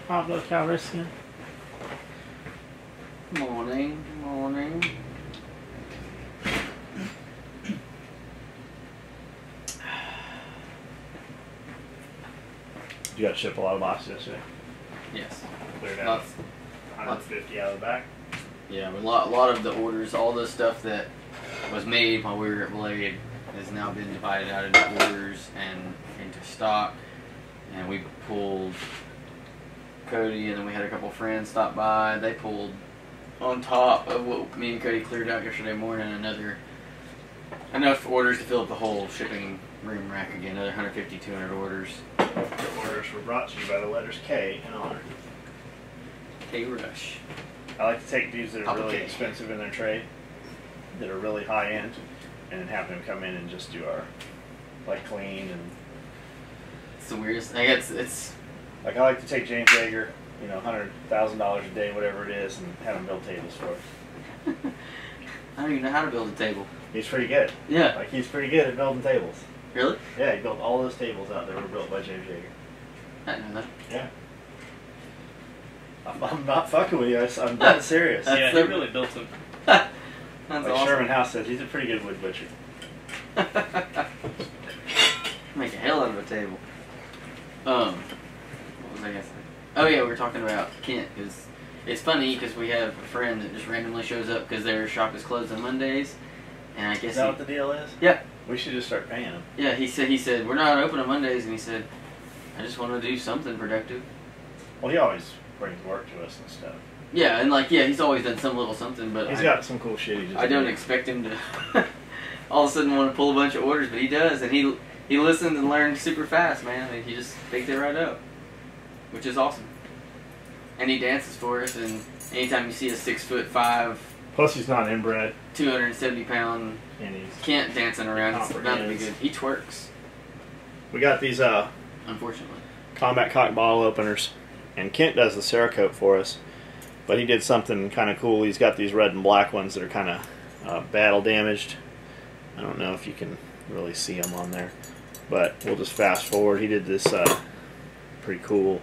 Pablo Calrissian. Morning, morning. You got to ship a lot of boxes yesterday. Yes. Cleared out Lots. 150 out of the back. Yeah, a lot of the orders, all the stuff that was made while we were at Blade has now been divided out into orders and into stock. And we pulled Cody, and then we had a couple friends stop by. They pulled on top of what me and Cody cleared out yesterday morning enough orders to fill up the whole shipping room rack again. Another 150, 200 orders. The orders were brought to you by the letters K and R. K-Rush. I like to take dudes that are Papa really K. expensive in their trade, that are really high end, and then have them come in and just do our, like, clean and. It's the weirdest. I guess it's. Like, I like to take James Yeager, you know, $100,000 a day, whatever it is, and have him build tables for us. I don't even know how to build a table. He's pretty good. Yeah. Like, he's pretty good at building tables. Really? Yeah, he built all those tables out that were built by James Yeager. I didn't know that. Yeah. I'm not fucking with you. I'm dead serious. Yeah, he really built them. That's Like awesome. Sherman House says, he's a pretty good wood butcher. Make a hell out of a table. What was I gonna say? Oh yeah, we were talking about Kent. Cause it's funny because we have a friend that just randomly shows up because their shop is closed on Mondays, and I guess Is that what the deal is? Yeah. We should just start paying him. Yeah, he said we're not open on Mondays, and he said I just want to do something productive. Well, he always brings work to us and stuff. Yeah, and like he's always done some little something, but He's got some cool shit. He just I don't expect him to all of a sudden want to pull a bunch of orders, but he does, and he listened and learned super fast, man. And he just picked it right up, which is awesome. And he dances for us, and anytime you see a 6'5", Plus, he's not inbred. 270-pound And he's. Kent dancing around, it's bound to be comprehends. good. He twerks, We got these unfortunately. combat cock bottle openers, and Kent does the Cerakote for us. But he did something kind of cool. He's got these red and black ones that are kind of battle damaged. I don't know if you can really see them on there, but we'll just fast forward. He did this pretty cool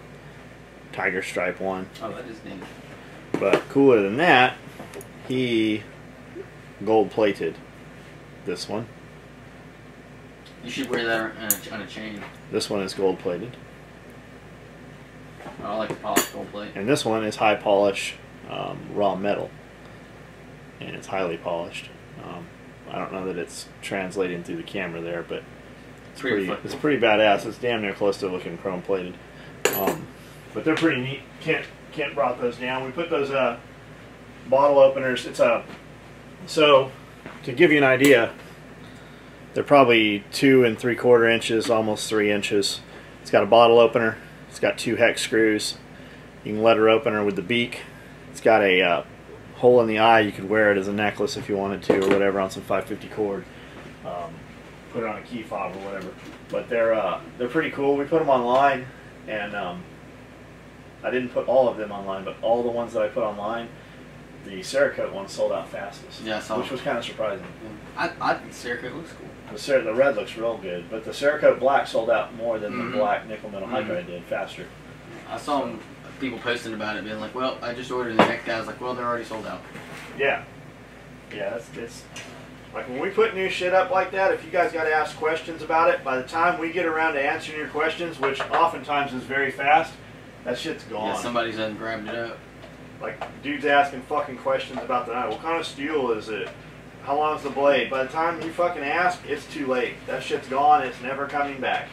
tiger stripe one. Oh, that is neat. But cooler than that, he gold plated this one. You should wear that on a chain. This one is gold plated. I like the polished gold plate. And this one is high polish raw metal. And it's highly polished. I don't know that it's translating through the camera there, but it's pretty badass. It's damn near close to looking chrome plated. But they're pretty neat. Kent brought those down. We put those bottle openers. So to give you an idea, they're probably 2 3/4 inches, almost 3 inches. It's got a bottle opener. It's got 2 hex screws. You can letter opener with the beak. It's got a hole in the eye. You could wear it as a necklace if you wanted to, or whatever, on some 550 cord. Put it on a key fob or whatever. But they're pretty cool. We put them online, and I didn't put all of them online, but all the ones that I put online, the Cerakote one sold out fastest. Yeah, I saw which was kind of surprising. I think Cerakote looks cool. The red looks real good, but the Cerakote black sold out more than the black nickel metal hydride did, faster. I saw people posting about it, being like, "Well, I just ordered." The next guy was like, "Well, they're already sold out." Yeah, it's like when we put new shit up like that. If you guys got to ask questions about it, by the time we get around to answering your questions, which oftentimes is very fast, that shit's gone. Yeah, somebody's done grabbed it up. Like, dudes asking fucking questions about the knife. What kind of steel is it? How long is the blade? By the time you fucking ask, it's too late. That shit's gone. It's never coming back.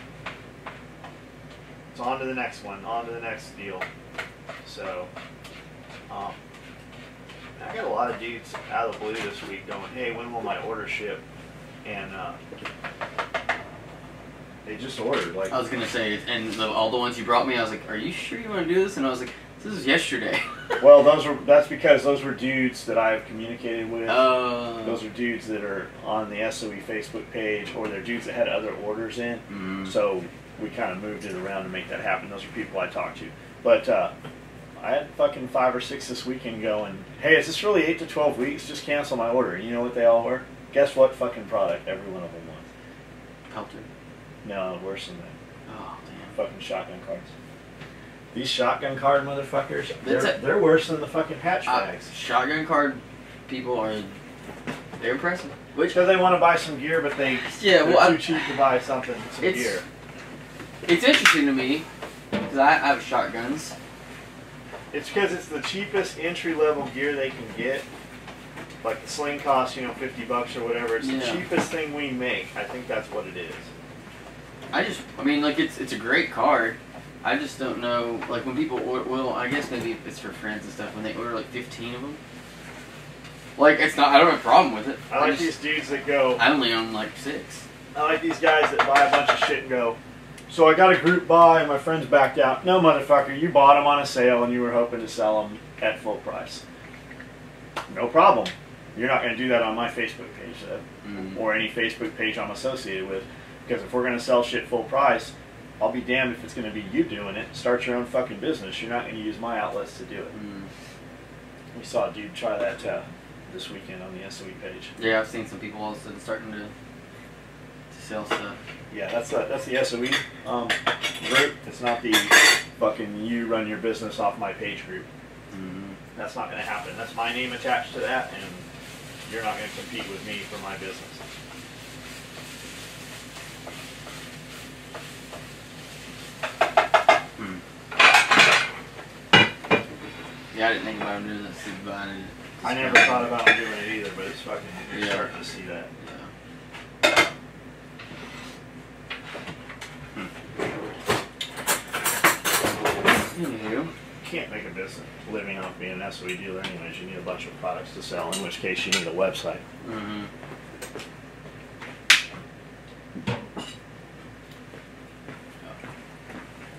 It's on to the next one. On to the next deal. So, I got a lot of dudes out of the blue this week going, hey, when will my order ship? And they just ordered. Like, I was gonna say, and all the ones you brought me, I was like, "Are you sure you want to do this?" And I was like, "This is yesterday." well, that's because those were dudes that I've communicated with. Oh. Those are dudes that are on the SOE Facebook page, or they're dudes that had other orders in. So we kind of moved it around to make that happen. Those are people I talked to. But I had fucking 5 or 6 this weekend going, hey, is this really 8 to 12 weeks? Just cancel my order. You know what they all were? Guess what fucking product every one of them wants? Pelter. No, worse than that. Oh, damn. Fucking shotgun cards. These shotgun card motherfuckers, they're worse than the fucking patch bags. Shotgun card people they're impressive. Because they want to buy some gear, but they're too cheap to buy some gear. It's interesting to me, because I have shotguns. It's because it's the cheapest entry-level gear they can get. Like the sling costs, you know, $50 or whatever. It's the cheapest thing we make. I think that's what it is. I mean, like, it's a great card. I just don't know, like, when people order, well, I guess maybe it's for friends and stuff, when they order, like, 15 of them. Like, it's not, I don't have a problem with it. I like these dudes that go... I only own, like, 6. I like these guys that buy a bunch of shit and go, so I got a group buy and my friends backed out. No, motherfucker, you bought them on a sale and you were hoping to sell them at full price. No problem. You're not going to do that on my Facebook page, though, or any Facebook page I'm associated with. Because if we're going to sell shit full price, I'll be damned if it's going to be you doing it. Start your own fucking business. You're not going to use my outlets to do it. We saw a dude try that this weekend on the SOE page. Yeah, I've seen some people all of a sudden starting to sell stuff. Yeah, that's the SOE group. It's not the fucking you run your business off my page group. That's not going to happen. That's my name attached to that, and you're not going to compete with me for my business. Yeah, I didn't think about doing that. I never thought about doing it either, but it's fucking, you're starting to see that. You can't make a business living off being an SOE dealer anyways. You need a bunch of products to sell, in which case you need a website.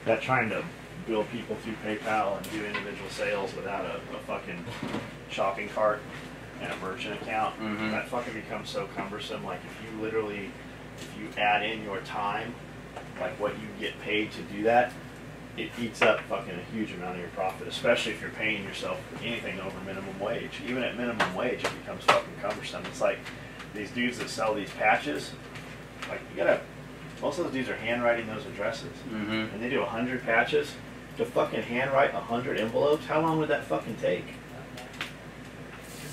That trying to bill people through PayPal and do individual sales without a fucking shopping cart and a merchant account, that fucking becomes so cumbersome. Like if you add in your time, like what you get paid to do that, it eats up fucking a huge amount of your profit, especially if you're paying yourself anything over minimum wage. Even at minimum wage, it becomes fucking cumbersome. It's like these dudes that sell these patches, like most of those dudes are handwriting those addresses. And they do 100 patches. To fucking handwrite 100 envelopes, how long would that fucking take?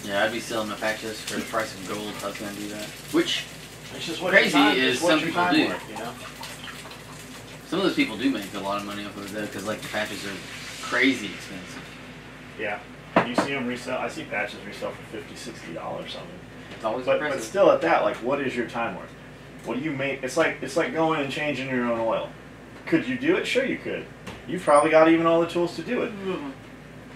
Yeah, I'd be selling my patches for the price of gold if I was going to do that. Which, it's just what crazy is some people do. Work, you know? Some of those people do make a lot of money off of it, though, because like the patches are crazy expensive. Yeah. You see them resell, I see patches resell for $50, $60 something. It's always impressive. But still at that, like, what is your time worth? What do you make? It's like going and changing your own oil. Could you do it? Sure you could. You've probably got even all the tools to do it.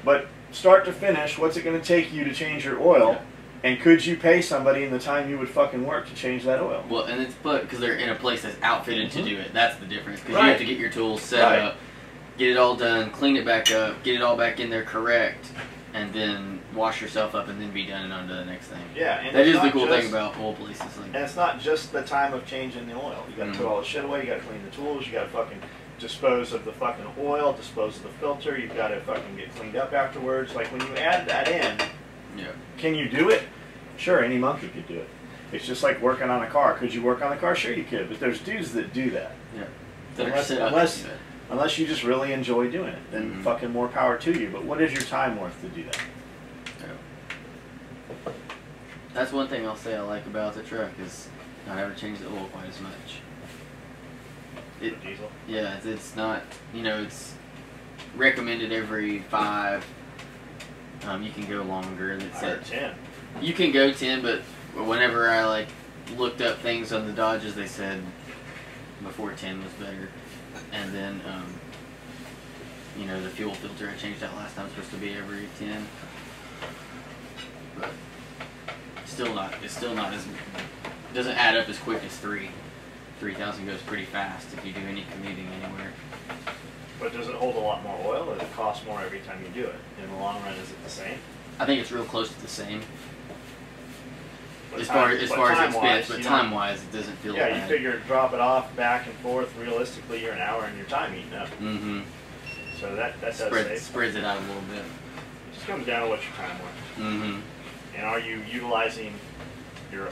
But start to finish, what's it going to take you to change your oil? Yeah. And could you pay somebody in the time you would fucking work to change that oil? Well, and it's because they're in a place that's outfitted to do it. That's the difference. Because you have to get your tools set up, get it all done, clean it back up, get it all back in there correct, and then wash yourself up and then be done and on to the next thing. Yeah, and that is the cool thing about oil places. Like and it's not just the time of changing the oil. You got to put all the shit away. You got to clean the tools. You got to fucking dispose of the fucking oil, dispose of the filter. You've got to fucking get cleaned up afterwards. Like when you add that in, can you do it? Sure, any monkey could do it. It's just like working on a car. Could you work on the car? Sure you could, but there's dudes that do that. Yeah. Unless you just really enjoy doing it, then fucking more power to you. But what is your time worth to do that? Yeah. That's one thing I'll say I like about the truck is not having to change the oil quite as much. Diesel? Yeah, it's not, it's recommended every 5. You can go longer. I heard 10. You can go 10, but whenever I looked up things on the Dodges, they said before 10 was better. And then, the fuel filter I changed out last time was supposed to be every 10. But it's still not as, it doesn't add up as quick as 3. 3,000 goes pretty fast if you do any commuting anywhere. But does it hold a lot more oil, or does it cost more every time you do it? In the long run, is it the same? I think it's real close to the same. But as far as expense, but time-wise, it doesn't feel bad. Yeah, you figure drop it off back and forth. Realistically, you're an hour and your time eating up. So that does spreads it out a little bit. It just comes down to what your time worth. And are you utilizing your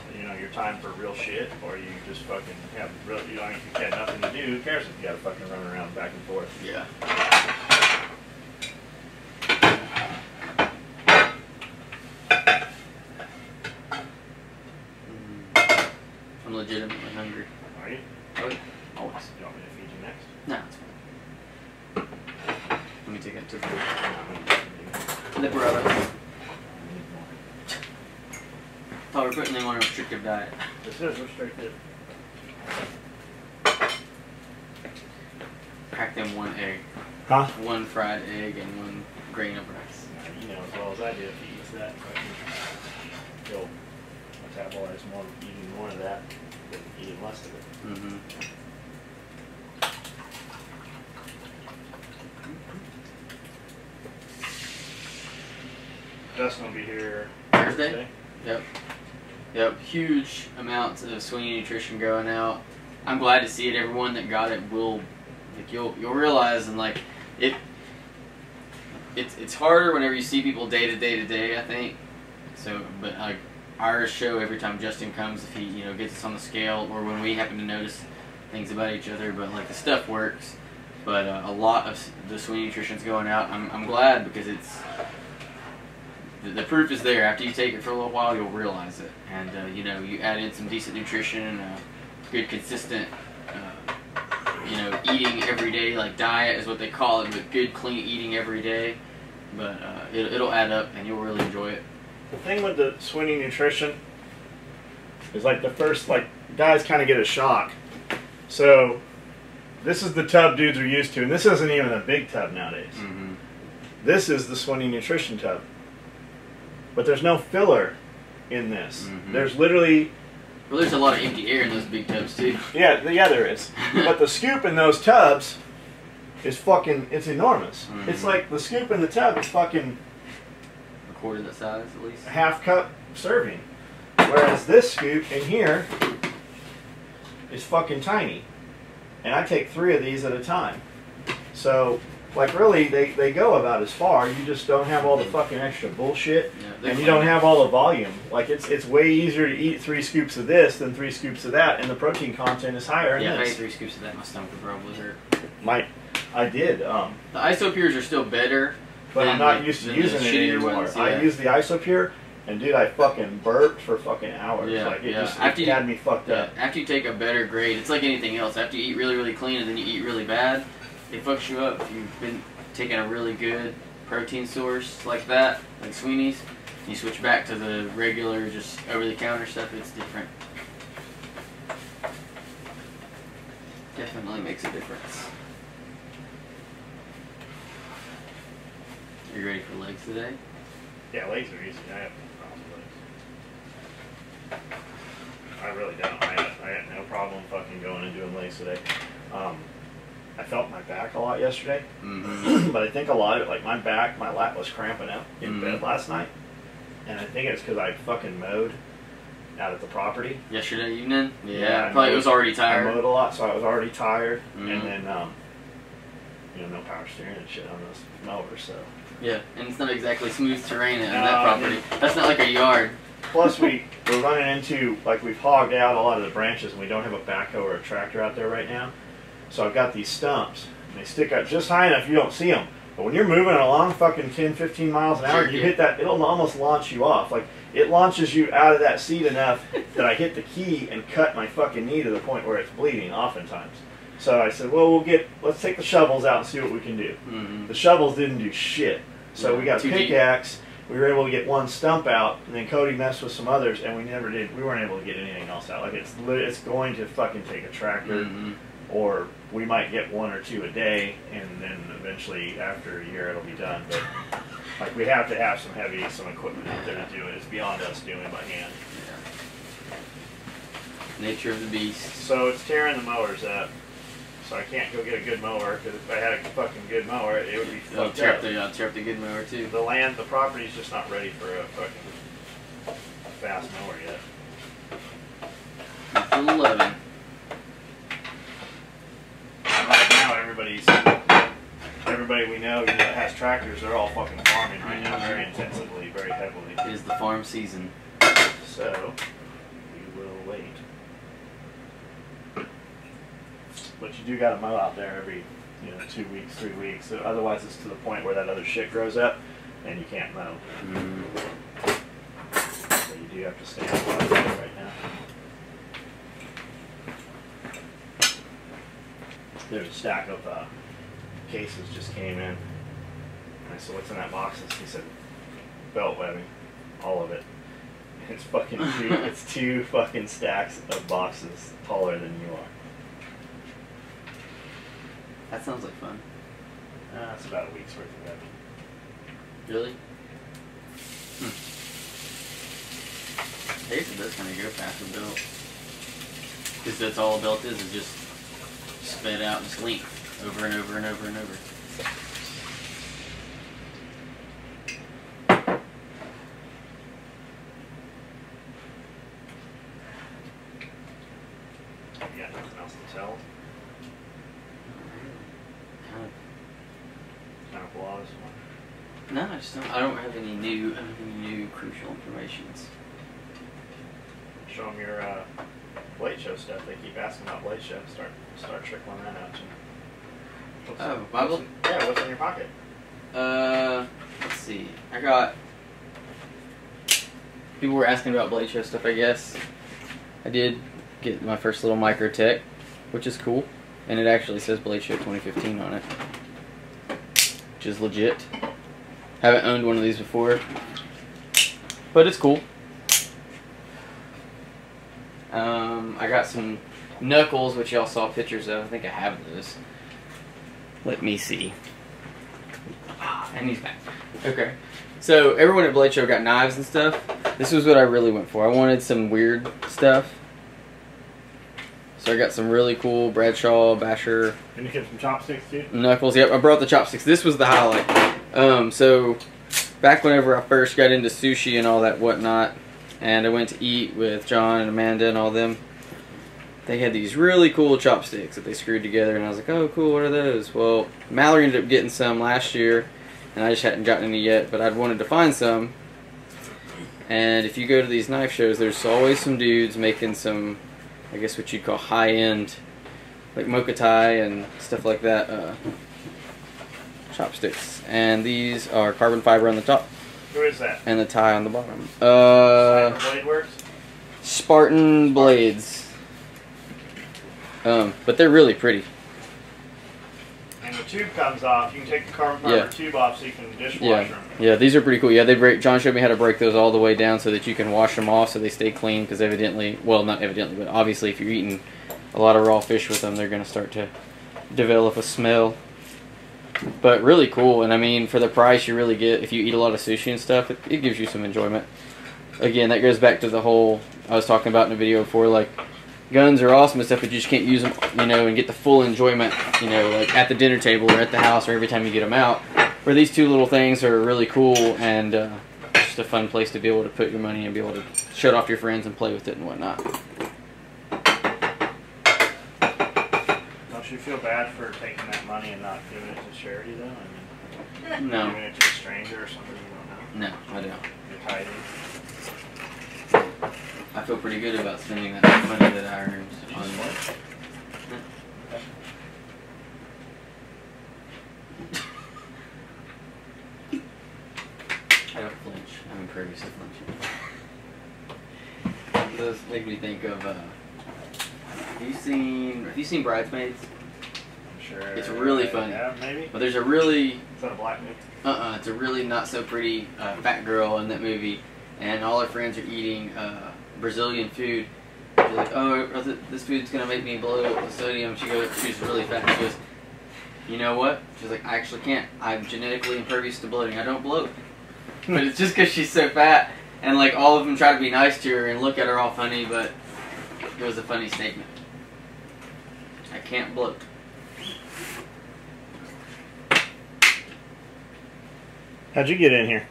time for real shit, or you just fucking have real, if you had nothing to do, who cares if you gotta fucking run around back and forth? Yeah. Let me take it to the brother. Thought we were putting them on a restrictive diet. This is restricted. Crack them one egg. Huh? One fried egg and one grain of rice. You know as well as I do if he eats that. He'll metabolize more, eating more of that than eating less of it. Mm-hmm. Dustin will be here Thursday? Yep. Yep. Huge amounts of Sweeney nutrition going out. I'm glad to see it. Everyone that got it will, like, you'll realize, and like it's harder whenever you see people day to day. I think so, but like ours show every time Justin comes, if he gets us on the scale, or when we happen to notice things about each other. But like the stuff works. But a lot of the Sweeney nutrition's going out. I'm glad, because it's. The proof is there. After you take it for a little while, you'll realize it. And, you add in some decent nutrition and good, consistent, eating every day, like diet is what they call it, but good, clean eating every day. But it'll add up, and you'll really enjoy it. The thing with the Sweeney nutrition is, like, the first, guys kind of get a shock. So, this is the tub dudes are used to, and this isn't even a big tub nowadays. Mm-hmm. This is the Sweeney nutrition tub. But there's no filler in this. Mm-hmm. There's literally... Well, there's a lot of empty air in those big tubs, too. Yeah, there is. But the scoop in those tubs is fucking... It's enormous. Mm-hmm. It's like the scoop in the tub is fucking... A quarter that size, at least. Half cup serving. Whereas this scoop in here is fucking tiny. And I take 3 of these at a time. So... Like, really, they go about as far. You just don't have all the fucking extra bullshit, and you don't have all the volume. Like, it's way easier to eat 3 scoops of this than 3 scoops of that, and the protein content is higher in this. Yeah, if I this. ate 3 scoops of that, my stomach would probably hurt. I did. The Isopures are still better, but I'm not used to using it anymore. Ones, yeah. I use the Isopure, and dude, I fucking burped for fucking hours. Yeah, like, it yeah. just had me fucked up. After you take a better grade, it's like anything else. After you eat really, really clean and then you eat really bad, it fucks you up. If you've been taking a really good protein source like that, like Sweeney's, you switch back to the regular, just over-the-counter stuff, it's different. Definitely makes a difference. Are you ready for legs today? Yeah, legs are easy. I have no problem with legs. I really don't. I had no problem fucking going and doing legs today. I felt my back a lot yesterday, but I think a lot of it, like my lap was cramping up in bed last night, and I think it's because I fucking mowed out at the property. Yesterday evening? Yeah, probably was already tired. I mowed a lot, so I was already tired, and then, no power steering and shit on those mowers, so. Yeah, and it's not exactly smooth terrain on that property. That's not like a yard. Plus, we're running into, like, we've hogged out a lot of the branches, and we don't have a backhoe or a tractor out there right now. So I've got these stumps, and they stick out just high enough you don't see them. But when you're moving along fucking 10, 15 miles an hour, you hit that, it'll almost launch you off. Like, it launches you out of that seat enough that I hit the key and cut my fucking knee to the point where it's bleeding oftentimes. So I said, well, let's take the shovels out and see what we can do. The shovels didn't do shit. So we got a pickaxe, we were able to get 1 stump out, and then Cody messed with some others, and we weren't able to get anything else out. Like, it's going to fucking take a tractor. Or we might get 1 or 2 a day, and then eventually, after a year, it'll be done. But like, we have to have some equipment out there to do it. It's beyond us doing it by hand. Yeah. Nature of the beast. So it's tearing the mowers up. So I can't go get a good mower, because if I had a fucking good mower, it would be fucked up. I'll tear up the good mower too. The property's just not ready for a fucking fast mower yet. It's 11. Right now, everybody we know that has tractors, they're all fucking farming right now, very intensively, very heavily. It is the farm season. So, we will wait. But you do got to mow out there every, 2 weeks, 3 weeks. So otherwise, it's to the point where that other shit grows up, and you can't mow. So you do have to stay on the right now. There's a stack of cases just came in. And I said, what's in that box? He said, belt webbing, all of it. And it's fucking it's 2 fucking stacks of boxes taller than you are. That sounds like fun. That's about a week's worth of webbing. Really? I guess it does kind of go past the belt. Because that's all a belt is just sped out, just length, over and over and over and over. You got nothing else to tell? Kind of flaws. No, I just don't. I don't have any new crucial informations. Show them your Blade Show stuff. They keep asking about Blade Show. Start trickling that out. What's in your pocket? Let's see. I got. People were asking about Blade Show stuff. I guess I did get my first little Microtech, which is cool, and it actually says Blade Show 2015 on it, which is legit. Haven't owned one of these before, but it's cool. I got some knuckles, which y'all saw pictures of. I think I have those. Let me see. And he's back. Okay. So everyone at Blade Show got knives and stuff. This was what I really went for. I wanted some weird stuff. So I got some really cool Bradshaw, Basher. And you get some chopsticks too? Knuckles. Yep, I brought the chopsticks. This was the highlight. So back whenever I first got into sushi and all that whatnot, and I went to eat with John and Amanda and all them, they had these really cool chopsticks that they screwed together, and I was like, oh cool, what are those? Well, Mallory ended up getting some last year, and I just hadn't gotten any yet, but I'd wanted to find some. And if you go to these knife shows, there's always some dudes making some, I guess what you'd call high-end, like mokatai and stuff like that, chopsticks. And these are carbon fiber on the top. Who is that? And the tie on the bottom. Blade Works? Spartan Blades. But they're really pretty. And the tube comes off. You can take the carbon fiber tube off so you can dishwash them. Yeah, these are pretty cool. Yeah, they break. John showed me how to break those all the way down so that you can wash them off so they stay clean. Because evidently, well, not evidently, but obviously, if you're eating a lot of raw fish with them, they're going to start to develop a smell. But really cool, and I mean, for the price you really get, if you eat a lot of sushi and stuff, it gives you some enjoyment. Again, that goes back to the whole I was talking about in the video before, like, guns are awesome and stuff, but you just can't use them, you know, and get the full enjoyment, you know, like at the dinner table or at the house or every time you get them out. Where these two little things are really cool and just a fun place to be able to put your money and be able to shut off your friends and play with it and whatnot. Don't you feel bad for taking that money and not giving it to charity, though? I mean, no. Giving it to a stranger or somebody you don't know? No, I don't. You're hiding. I feel pretty good about spending that money that I earned on what? I don't flinch. I'm impervious to flinching. Those make me think of. Have you seen Bridesmaids? I'm sure. It's really funny. Yeah, maybe. But there's a really. Is that a black movie? It's a really not so pretty fat girl in that movie, and all her friends are eating Brazilian food. She's like, oh, this food's gonna make me blow the sodium. She's really fat. She goes, you know what? She's like, I actually can't. I'm genetically impervious to bloating. I don't bloat. But it's just because she's so fat, and like all of them try to be nice to her and look at her all funny, but it was a funny statement. I can't bloat. How'd you get in here?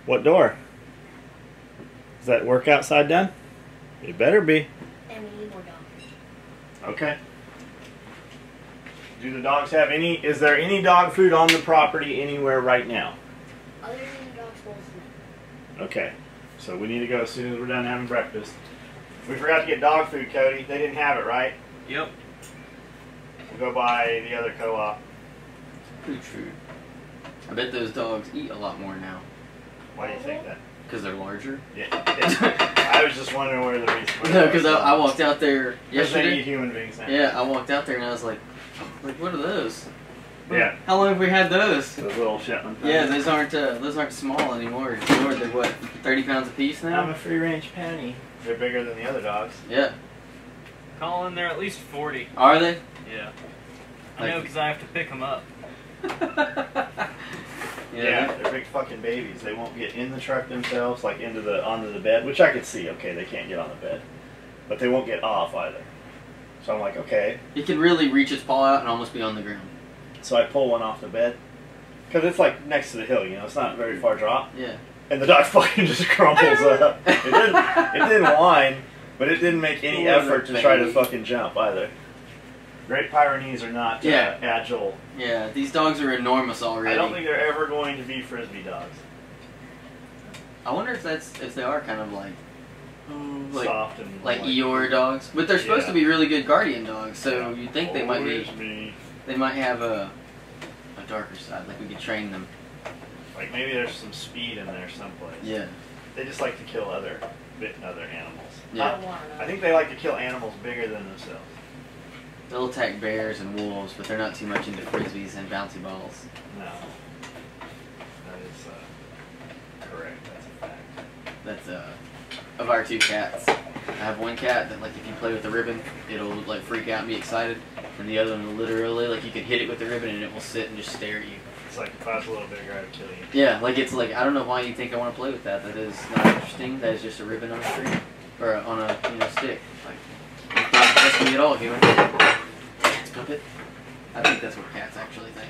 What door? Is that work outside done? It better be. And we need more dogs. Okay. Do the dogs have any? Is there any dog food on the property anywhere right now? Other than the dog's bowls, no. Okay. So we need to go as soon as we're done having breakfast. We forgot to get dog food, Cody. They didn't have it, right? Yep. We'll go by the other co-op. Pooch food. I bet those dogs eat a lot more now. Why do you think that? Because they're larger? Yeah. I was just wondering where the reason was. No, because I walked out there Because they yesterday. eat human beings now. Yeah, I walked out there and I was like, what are those? Yeah. How long have we had those? Those little Shetland things. Yeah, those aren't small anymore. They're what, 30 pounds a piece now? I'm a free range penny. They're bigger than the other dogs. Yeah. Colin, they're at least 40. Are they? Yeah. I know because I have to pick them up. Yeah, they're big fucking babies. They won't get in the truck themselves, like onto the bed, which I could see. Okay, they can't get on the bed, but they won't get off either. So I'm like, okay. It can really reach its paw out and almost be on the ground. So I pull one off the bed because it's like next to the hill. You know, it's not a very far drop. Yeah. And the dog fucking just crumples up. It didn't whine, but it didn't make any effort to try to fucking jump either. Great Pyrenees are not agile. Yeah, these dogs are enormous already. I don't think they're ever going to be Frisbee dogs. I wonder if they are kind of like soft and like Eeyore dogs, but they're supposed to be really good guardian dogs. So you'd think they might be. They might have a darker side. Like we could train them. Like maybe there's some speed in there someplace. Yeah. They just like to kill other animals. Yeah. I think they like to kill animals bigger than themselves. They'll attack bears and wolves, but they're not too much into frisbees and bouncy balls. No. That is correct. That's a fact. That's of our two cats. I have one cat that, like, if you play with the ribbon, it'll like freak out and be excited, and the other one will literally, like, you can hit it with the ribbon and it will sit and just stare at you. It's like if I was a little bigger, I'd kill you. Yeah, like it's like I don't know why you think I want to play with that. That is not interesting. That is just a ribbon on a string or on a stick. Like you can't trust me at all, human. Stop it. I think that's what cats actually think.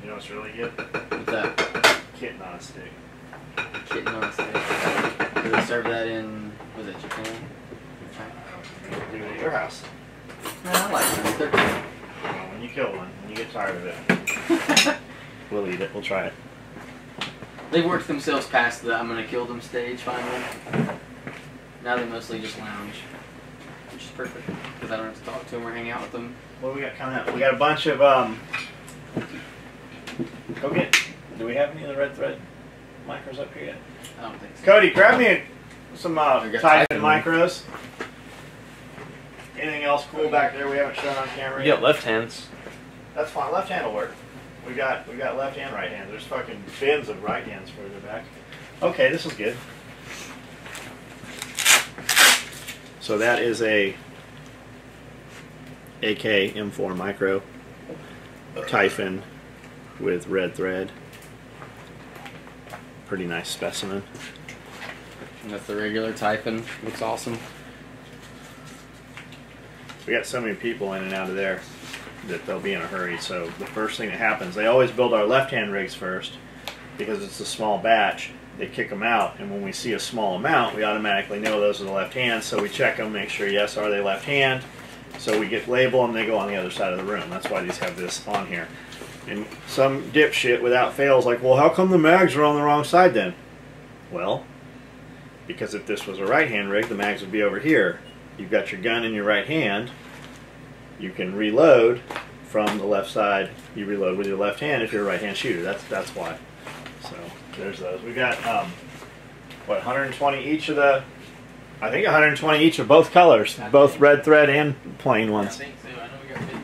You know what's really good? What's that? Kitten on a stick. Kitten on a stick. Do they serve that in? Was it Japan? China? Do it at your house. No, I like them. They're good. Well, when you kill one, when you get tired of it, we'll eat it. We'll try it. They've worked themselves past the I'm gonna kill them stage finally. Now they mostly just lounge, which is perfect because I don't have to talk to them or hang out with them. What do we got coming up? We got a bunch of Go get. Do we have any of the red thread micros up here yet? I don't think so. Cody, grab me some Titan micros. Anything else cool back there we haven't shown on camera? You got left hands. That's fine. Left hand will work. We got left and right hand. There's fucking bins of right hands further back. Okay, this is good. So that is a AK M4 micro Typhon with red thread. Pretty nice specimen. And that's the regular Typhon. Looks awesome. We got so many people in and out of there that they'll be in a hurry. So the first thing that happens, they always build our left-hand rigs first because it's a small batch. They kick them out, and when we see a small amount, we automatically know those are the left hand. So we check them, make sure, yes, are they left hand? So we get label them, they go on the other side of the room. That's why these have this on here. And some dipshit without fail is like, well, how come the mags are on the wrong side then? Well, because if this was a right-hand rig, the mags would be over here. You've got your gun in your right hand. You can reload from the left side. You reload with your left hand if you're a right-hand shooter. That's why. So there's those. We got what, 120 each of the. I think 120 each of both colors, both red thread and plain ones. I think so. I know we got 50.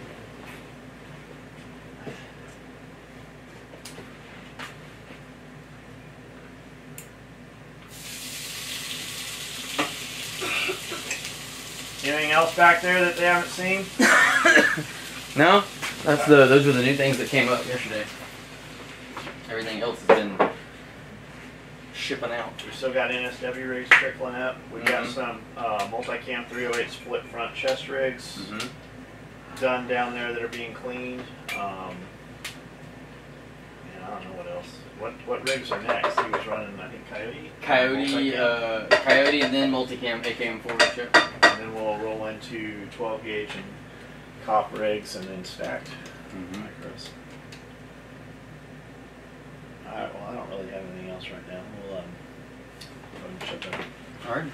Anything else back there that they haven't seen? No, those were the new things that came up yesterday. Everything else has been shipping out. We still got NSW rigs trickling up. We've got some multicam 308 split front chest rigs done down there that are being cleaned. And I don't know what else. What rigs are next? He was running, I think, Coyote, and then multicam AKM4 chip. And then we'll roll into 12 gauge and cop rigs, and then stacked micros. All right. Well, I don't really have anything else right now. We'll go ahead and shut that. All right.